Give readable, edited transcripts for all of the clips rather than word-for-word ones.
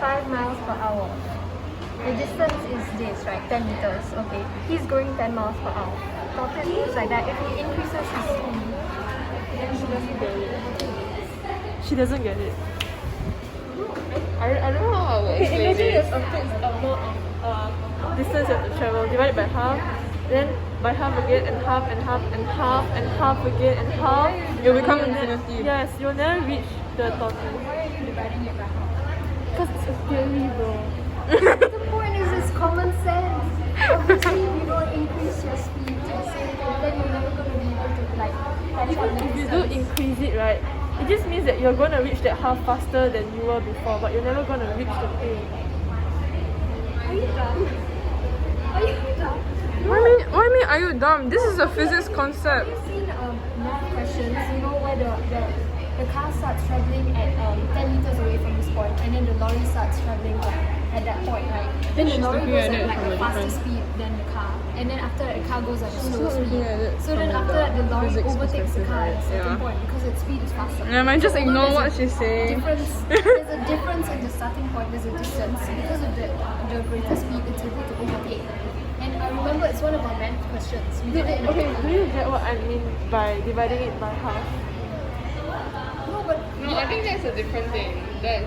5 miles per hour. The distance is this, right? 10 meters. Okay. He's going 10 miles per hour. Tortoise moves like that. If he increases his speed, then she doesn't get it. She doesn't get it. I don't know how I would explain Imagine this. there's a fixed amount of distance you have to travel, divided by half, then by half again, and half, and half, and half, and half again, and half. It will become infinity. Yes, you'll never reach the tortoise. Why are you dividing it by half? Because it's a theory, bro. The point is, it's common sense. Obviously, if you don't increase your speed to the same thing, then you're never going to be able to like catch up the If you distance. do increase it, right, it just means that you're going to reach that half faster than you were before, but you're never going to reach the thing. Are you dumb? Are you dumb? What do you mean, are you dumb? This is a physics concept. Have you seen math questions? You know where the car starts traveling at 10 meters away from this point, and then the lorry starts traveling at that point, right? Then the lorry looking goes at at it like from a a faster different- speed than the car, and then after that the car goes at a slow not speed. looking at it So then from after that the lorry physics overtakes the car at a certain yeah. point because its speed is faster. Never mind, just So ignore although what there's she's a saying. There's a difference in the starting point. There's a distance because of the greater speed. It's able to overtake. And I remember it's one of our math questions. We did it. Okay, do you get what I mean by dividing it by half? No, but No, I think that's a different thing. yeah,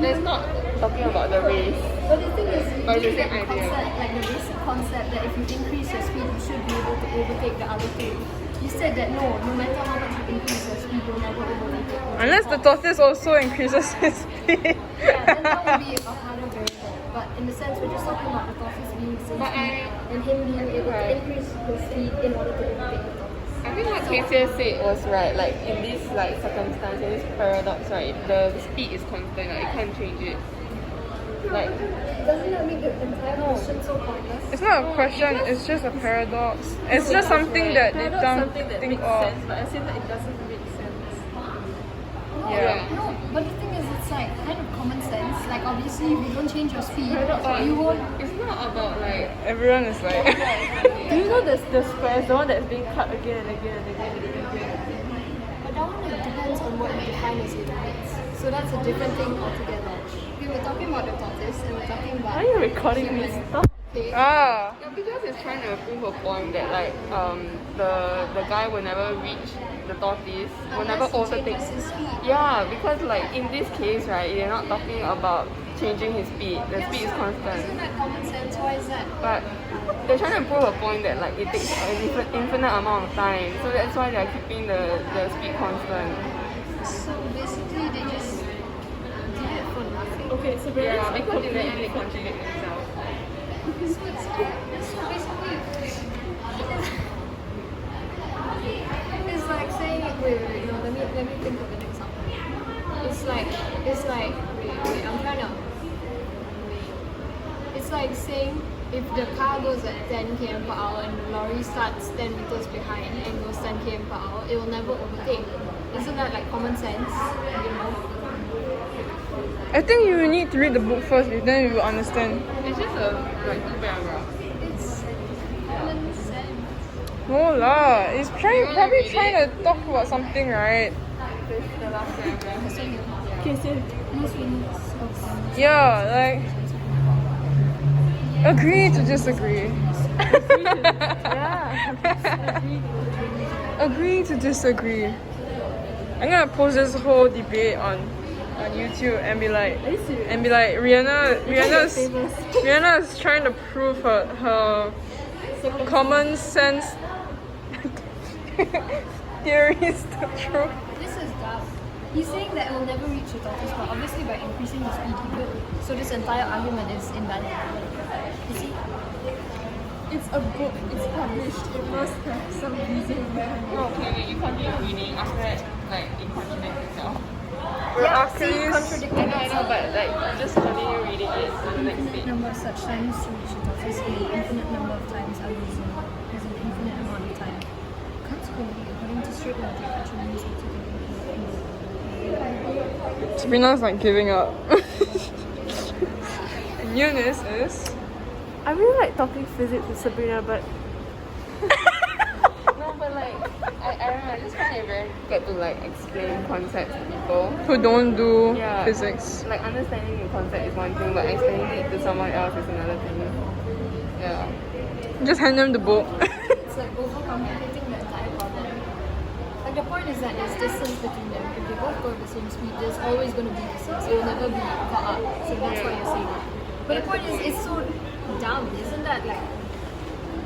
That's not talking about the race. But the thing is, But you it's get the the same idea. concept, like the basic concept that if you increase your speed, you should be able to overtake the other two. You said that no matter how much you increase your speed, you'll never overtake it. Unless the tortoise also increases his speed. Yeah, then that would be a harder variable. But in the sense, we're just talking about the tortoise being the same But speed and him being able to increase his speed in order to overtake the tortoise. I think what Casey said was right. Like in this like circumstance, in this paradox, right? The speed is constant. Like, you can't change it. Like Doesn't that make the entire question so pointless? it's not a question. It's just a paradox. It's just something that they Paradox don't something that think makes of. sense, but I say that it doesn't make sense. Yeah. No, but the thing is, it's like kind of common sense. Like obviously, if you don't change your speed, Paradox. you won't. It's not about like everyone is like. Do you know the squares, the one that's being cut again and again and again and again? But that one it depends on what you define as your limits. So that's a different thing altogether. We were talking about the tortoise and we're talking about. Are you recording this stuff? Okay. Ah. Yeah, because it's trying to prove a point that like the guy will never reach the tortoise, will never Unless he overtake. changes his speed. Yeah, because like in this case, right, they're not talking about changing his speed. The speed is Isn't constant. that common sense? Why is that? But they're trying to prove a point that like it takes an infinite amount of time. So that's why they're keeping the speed constant. So basically, they just did it for nothing. Okay, so very Yeah, because in the end they contradict themselves. So basically, it's like saying, wait, no, let me think of an example. It's like, wait, I'm trying to. It's like saying if the car goes at 10 km per hour and the lorry starts 10 meters behind and goes 10 km per hour, it will never overtake. Isn't that like common sense? You know? I think you need to read the book first, then you will understand. It's just a like 2 paragraph. It's common sense. No lah, it's probably trying to talk about something, right? This is the last paragraph. Okay, say Most limits of common Yeah, like agree to disagree. yeah. Agree to disagree. I'm gonna post this whole debate on YouTube and be like, Rihanna is trying to prove her common sense theories to true. This is dumb. He's saying that it will never reach the tortoise, but obviously by increasing the speed, he will. So this entire argument is invalid. You see? It's a book, it's published, it must have some reason behind it. No, okay, you continue reading after that, like it contradicts itself. Yeah, see, Achilles. contradicting I know, itself. but like just continue reading it to the next Infinite page. number of such times to reach the tortoise and an infinite number of times unreasonable is an infinite amount of time. Consequently, according to strict logic, attributes are taken. Sabrina's like giving up. And Eunice is. I really like talking physics with Sabrina, but No, but like, I don't know, I just find it very difficult to like explain concepts to people. Who don't do Yeah. physics. Like understanding the concept is one thing, but explaining it to someone else is another thing. Yeah. Just hand them the book. It's like overcomplicating the entire problem. Like the point is that there's distance between them. If they both go at the same speed, there's always going to be distance. It will never be caught up. So that's what you're saying. But the point is, it's so dumb, isn't that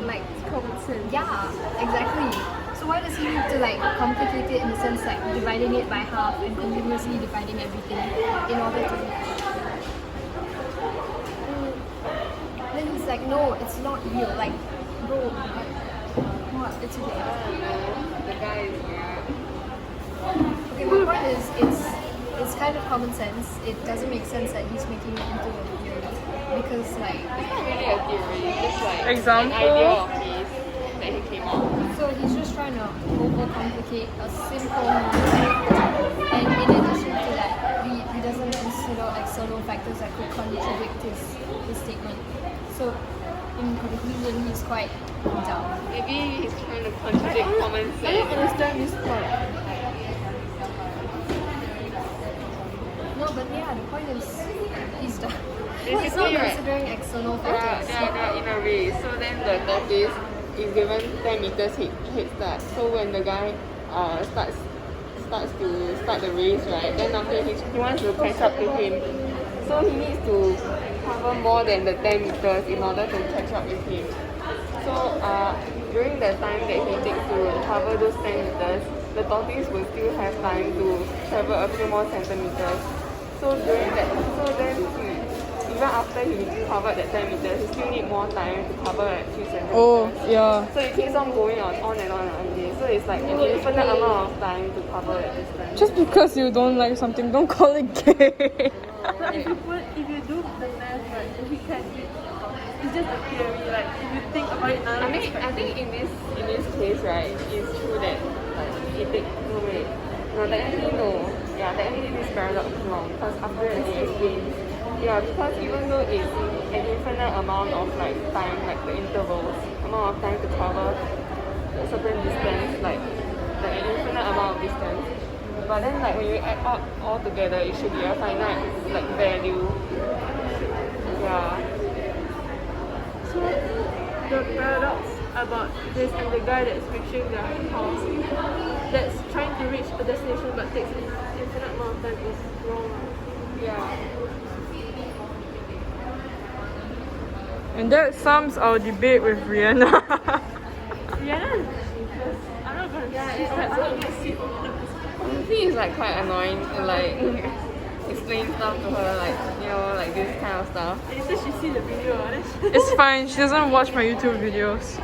like Common sense. yeah, exactly. So why does he need to like complicate it in the sense like dividing it by half and continuously dividing everything in order to reach? Then he's like, no, it's not real. Like, bro, what? It's okay. The guy is Okay, my point is, it's kind of common sense. It doesn't make sense that he's making it into a theory because like. It's not really a theory, it's just like Example? an idea of his that he came up with. So he's just trying to overcomplicate a simple movement, and in addition to that, he doesn't consider external factors that could contradict his statement. So in conclusion, he's quite dumb. Maybe he's trying to contradict common I don't sense. understand this part. No, but yeah, the point is, he's dumb. Basically, He's not right, considering external they are, factors. they are, they are in a race. So then the tortoise is given 10 meters head start. So when the guy starts the race, right, then after he wants to catch up to him. So he needs to cover more than the 10 meters in order to catch up with him. So during the time that he takes to cover those 10 meters, the tortoise will still have time to travel a few more centimeters. So during that, even after he covered that 10 meters, he still need more time to cover like 2 centimeters. Oh, yeah. So it keeps on going on and on and on. So it's like an infinite amount of time to cover that distance. Just because you don't like something, don't call it gay. But if you do the math right, he can it's just a theory, like if you think about it now. I think in this case, right, it's true that like it takes technically no. Yeah, technically this paradox is wrong because after that they explain. Yeah, because even though it's an infinite amount of like time, like the intervals, amount of time to cover a certain distance, like an infinite amount of distance. But then like when you add up all together, it should be a finite like value. Yeah. So the paradox about this and the guy that's reaching their house, that's trying to reach a destination but takes an infinite amount of time is wrong. Yeah. And that sums our debate with Rihanna. Rihanna is useless. I'm not gonna I think it's like quite annoying to like explain stuff to her, like like this kind of stuff. And so she see the video, and then it's fine, she doesn't watch my YouTube videos.